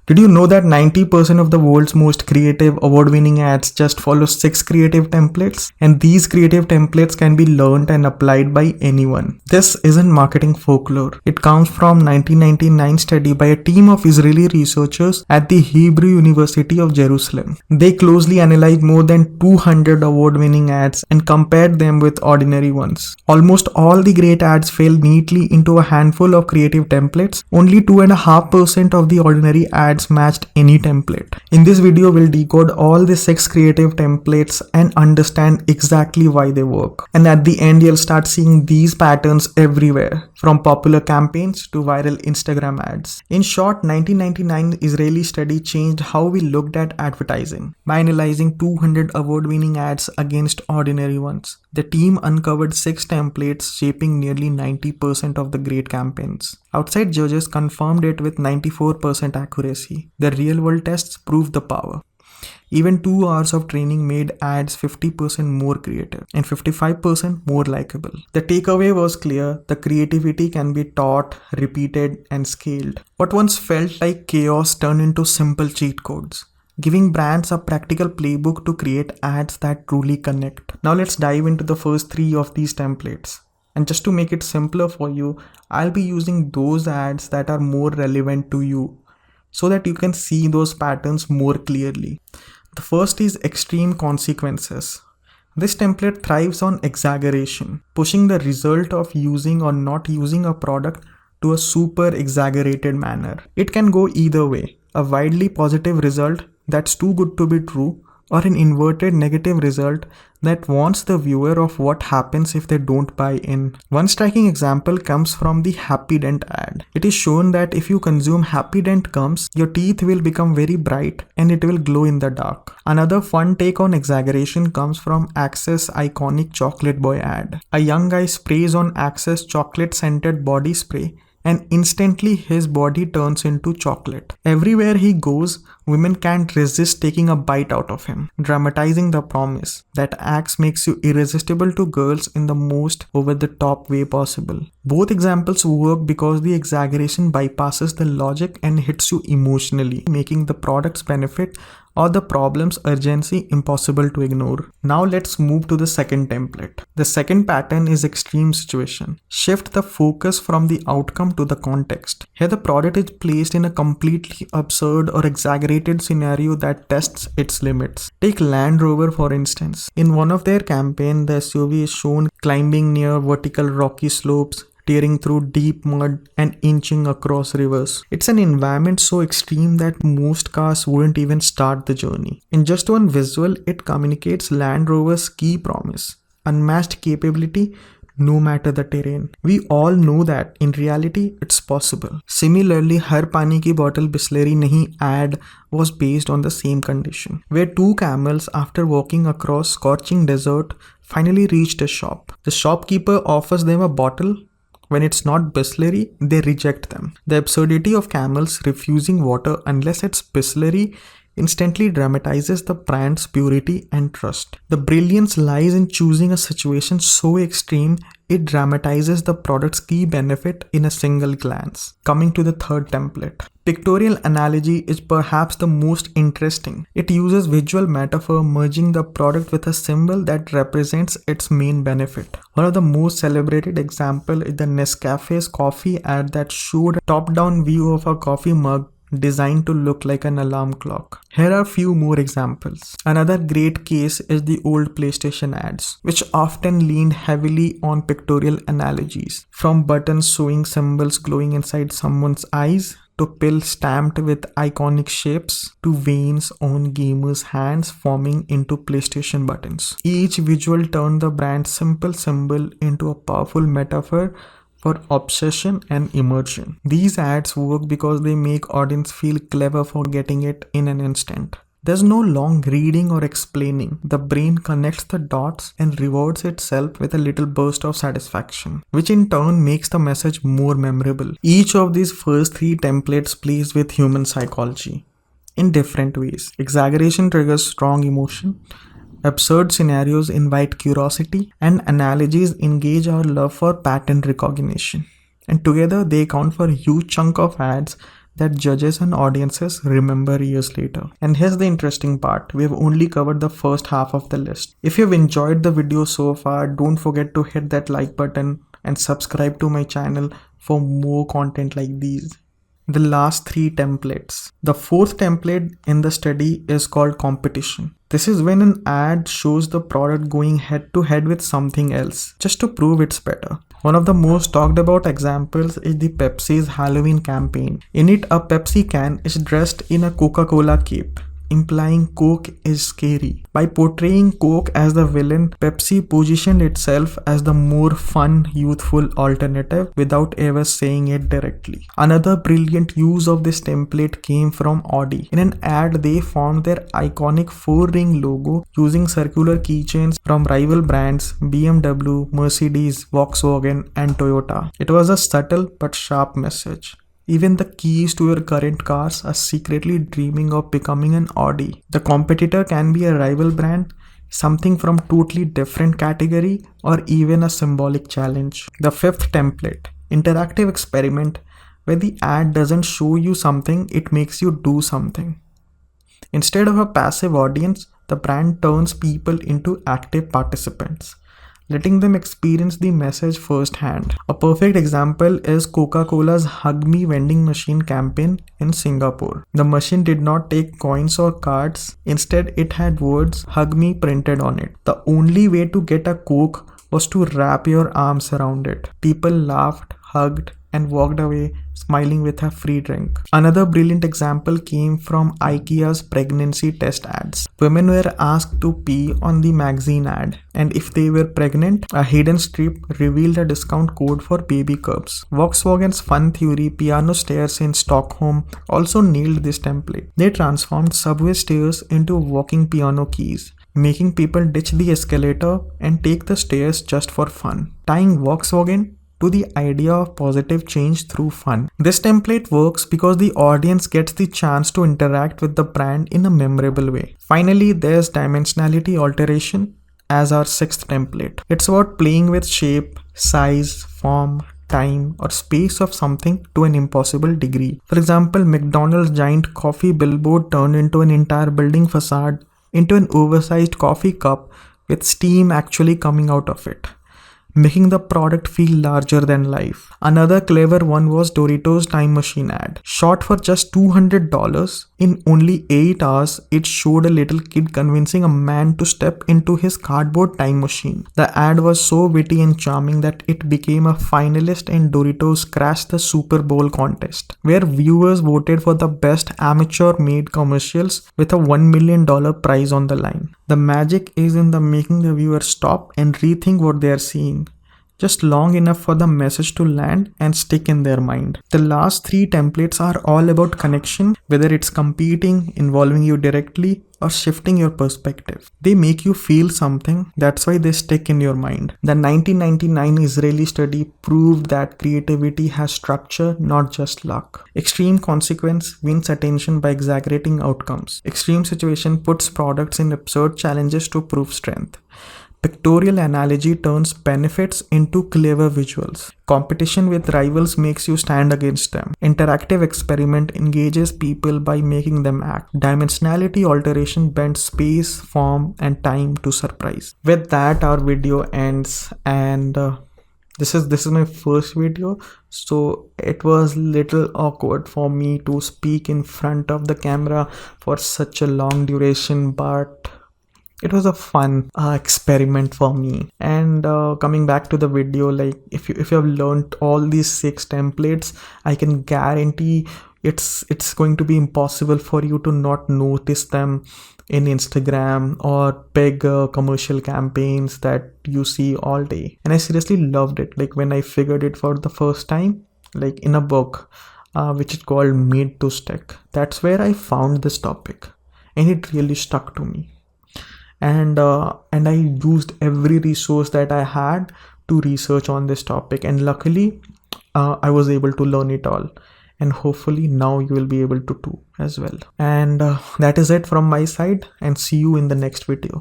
Did you know that 90% of the world's most creative award-winning ads just follow 6 creative templates? And these creative templates can be learned and applied by anyone. This isn't marketing folklore. It comes from 1999 study by a team of Israeli researchers at the Hebrew University of Jerusalem. They closely analyzed more than 200 award-winning ads and compared them with ordinary ones. Almost all the great ads fell neatly into a handful of creative templates. Only 2.5% of the ordinary ads matched any template. In this video, we'll decode all the 6 creative templates and understand exactly why they work. And at the end, you'll start seeing these patterns everywhere, from popular campaigns to viral Instagram ads. In short, 1999 Israeli study changed how we looked at advertising. By analyzing 200 award-winning ads against ordinary ones, the team uncovered 6 templates shaping nearly 90% of the great campaigns. Outside judges confirmed it with 94% accuracy. The real-world tests proved the power. Even 2 hours of training made ads 50% more creative and 55% more likable. The takeaway was clear: the creativity can be taught, repeated, and scaled. What once felt like chaos turned into simple cheat codes, giving brands a practical playbook to create ads that truly connect. Now let's dive into the first 3 of these templates. And just to make it simpler for you, I'll be using those ads that are more relevant to you so that you can see those patterns more clearly. The first is extreme consequences. This template thrives on exaggeration, pushing the result of using or not using a product to a super exaggerated manner. It can go either way: a widely positive result that's too good to be true, or an inverted negative result that warns the viewer of what happens if they don't buy in. One striking example comes from the Happydent ad. It is shown that if you consume Happydent gums, your teeth will become very bright and it will glow in the dark. Another fun take on exaggeration comes from Access iconic Chocolate Boy ad. A young guy sprays on Access chocolate scented body spray, and instantly his body turns into chocolate. Everywhere he goes, women can't resist taking a bite out of him, dramatizing the promise that Axe makes you irresistible to girls in the most over-the-top way possible. Both examples work because the exaggeration bypasses the logic and hits you emotionally, making the product's benefit or the problem's urgency impossible to ignore. Now let's move to the second template. The second pattern is extreme situation. Shift the focus from the outcome to the context. Here the product is placed in a completely absurd or exaggerated scenario that tests its limits. Take Land Rover for instance. In one of their campaigns, the SUV is shown climbing near vertical rocky slopes, tearing through deep mud, and inching across rivers. It's an environment so extreme that most cars wouldn't even start the journey. In just one visual, it communicates Land Rover's key promise: unmatched capability no matter the terrain. We all know that in reality it's possible. Similarly, Har Pani Ki Bottle Bisleri Nahi ad was based on the same condition, where 2 camels, after walking across scorching desert, finally reached a shop. The shopkeeper offers them a bottle. When it's not Bisleri, they reject them. The absurdity of camels refusing water unless it's Bisleri instantly dramatizes the brand's purity and trust. The brilliance lies in choosing a situation so extreme it dramatizes the product's key benefit in a single glance. Coming to the third template. Pictorial analogy is perhaps the most interesting. It uses visual metaphor, merging the product with a symbol that represents its main benefit. One of the most celebrated examples is the Nescafe's coffee ad that showed a top-down view of a coffee mug designed to look like an alarm clock. Here are a few more examples. Another great case is the old PlayStation ads, which often leaned heavily on pictorial analogies, from buttons showing symbols glowing inside someone's eyes, to pills stamped with iconic shapes, to veins on gamers' hands forming into PlayStation buttons. Each visual turned the brand's simple symbol into a powerful metaphor for obsession and immersion. These ads work because they make audience feel clever for getting it in an instant. There's no long reading or explaining. The brain connects the dots and rewards itself with a little burst of satisfaction, which in turn makes the message more memorable. Each of these first 3 templates plays with human psychology in different ways. Exaggeration triggers strong emotion, absurd scenarios invite curiosity, and analogies engage our love for pattern recognition. And together they account for a huge chunk of ads that judges and audiences remember years later. And here's the interesting part, we have only covered the first half of the list. If you've enjoyed the video so far, don't forget to hit that like button and subscribe to my channel for more content like these. The last 3 templates. The 4th template in the study is called competition. This is when an ad shows the product going head to head with something else just to prove it's better. One of the most talked about examples is the Pepsi's Halloween campaign. In it, a Pepsi can is dressed in a Coca-Cola cape, implying Coke is scary. By portraying Coke as the villain, Pepsi positioned itself as the more fun, youthful alternative without ever saying it directly. Another brilliant use of this template came from Audi. In an ad, they formed their iconic 4-ring logo using circular keychains from rival brands BMW, Mercedes, Volkswagen, and Toyota. It was a subtle but sharp message. Even the keys to your current cars are secretly dreaming of becoming an Audi. The competitor can be a rival brand, something from totally different category, or even a symbolic challenge. The 5th template, interactive experiment, where the ad doesn't show you something, it makes you do something. Instead of a passive audience, the brand turns people into active participants, letting them experience the message firsthand. A perfect example is Coca-Cola's Hug Me vending machine campaign in Singapore. The machine did not take coins or cards, instead it had words "Hug Me" printed on it. The only way to get a Coke was to wrap your arms around it. People laughed, hugged, and walked away smiling with a free drink. Another brilliant example came from IKEA's pregnancy test ads. Women were asked to pee on the magazine ad, and if they were pregnant, a hidden strip revealed a discount code for baby cubs. Volkswagen's Fun Theory piano stairs in Stockholm also nailed this template. They transformed subway stairs into walking piano keys, making people ditch the escalator and take the stairs just for fun, tying Volkswagen to the idea of positive change through fun. This template works because the audience gets the chance to interact with the brand in a memorable way. Finally, there's dimensionality alteration as our 6th template. It's about playing with shape, size, form, time, or space of something to an impossible degree. For example, McDonald's giant coffee billboard turned into an entire building facade into an oversized coffee cup with steam actually coming out of it, making the product feel larger than life. Another clever one was Doritos Time Machine ad. Shot for just $200, in only 8 hours, it showed a little kid convincing a man to step into his cardboard time machine. The ad was so witty and charming that it became a finalist in Doritos Crash the Super Bowl contest, where viewers voted for the best amateur-made commercials with a $1 million prize on the line. The magic is in the making the viewer stop and rethink what they are seeing, just long enough for the message to land and stick in their mind. The last 3 templates are all about connection, whether it's competing, involving you directly, or shifting your perspective. They make you feel something, that's why they stick in your mind. The 1999 Israeli study proved that creativity has structure, not just luck. Extreme consequence wins attention by exaggerating outcomes. Extreme situation puts products in absurd challenges to prove strength. Pictorial analogy turns benefits into clever visuals. Competition with rivals makes you stand against them. Interactive experiment engages people by making them act. Dimensionality alteration bends space, form, and time to surprise. With that, our video ends, and this is my first video, so it was little awkward for me to speak in front of the camera for such a long duration, but it was a fun experiment for me. And coming back to the video, like if you have learned all these 6 templates, I can guarantee it's going to be impossible for you to not notice them in Instagram or big commercial campaigns that you see all day. And I seriously loved it. Like when I figured it for the first time, like in a book which is called Made to Stick, that's where I found this topic, and it really stuck to me. And I used every resource that I had to research on this topic, and luckily I was able to learn it all, and hopefully now you will be able to too as well. And that is it from my side, and see you in the next video.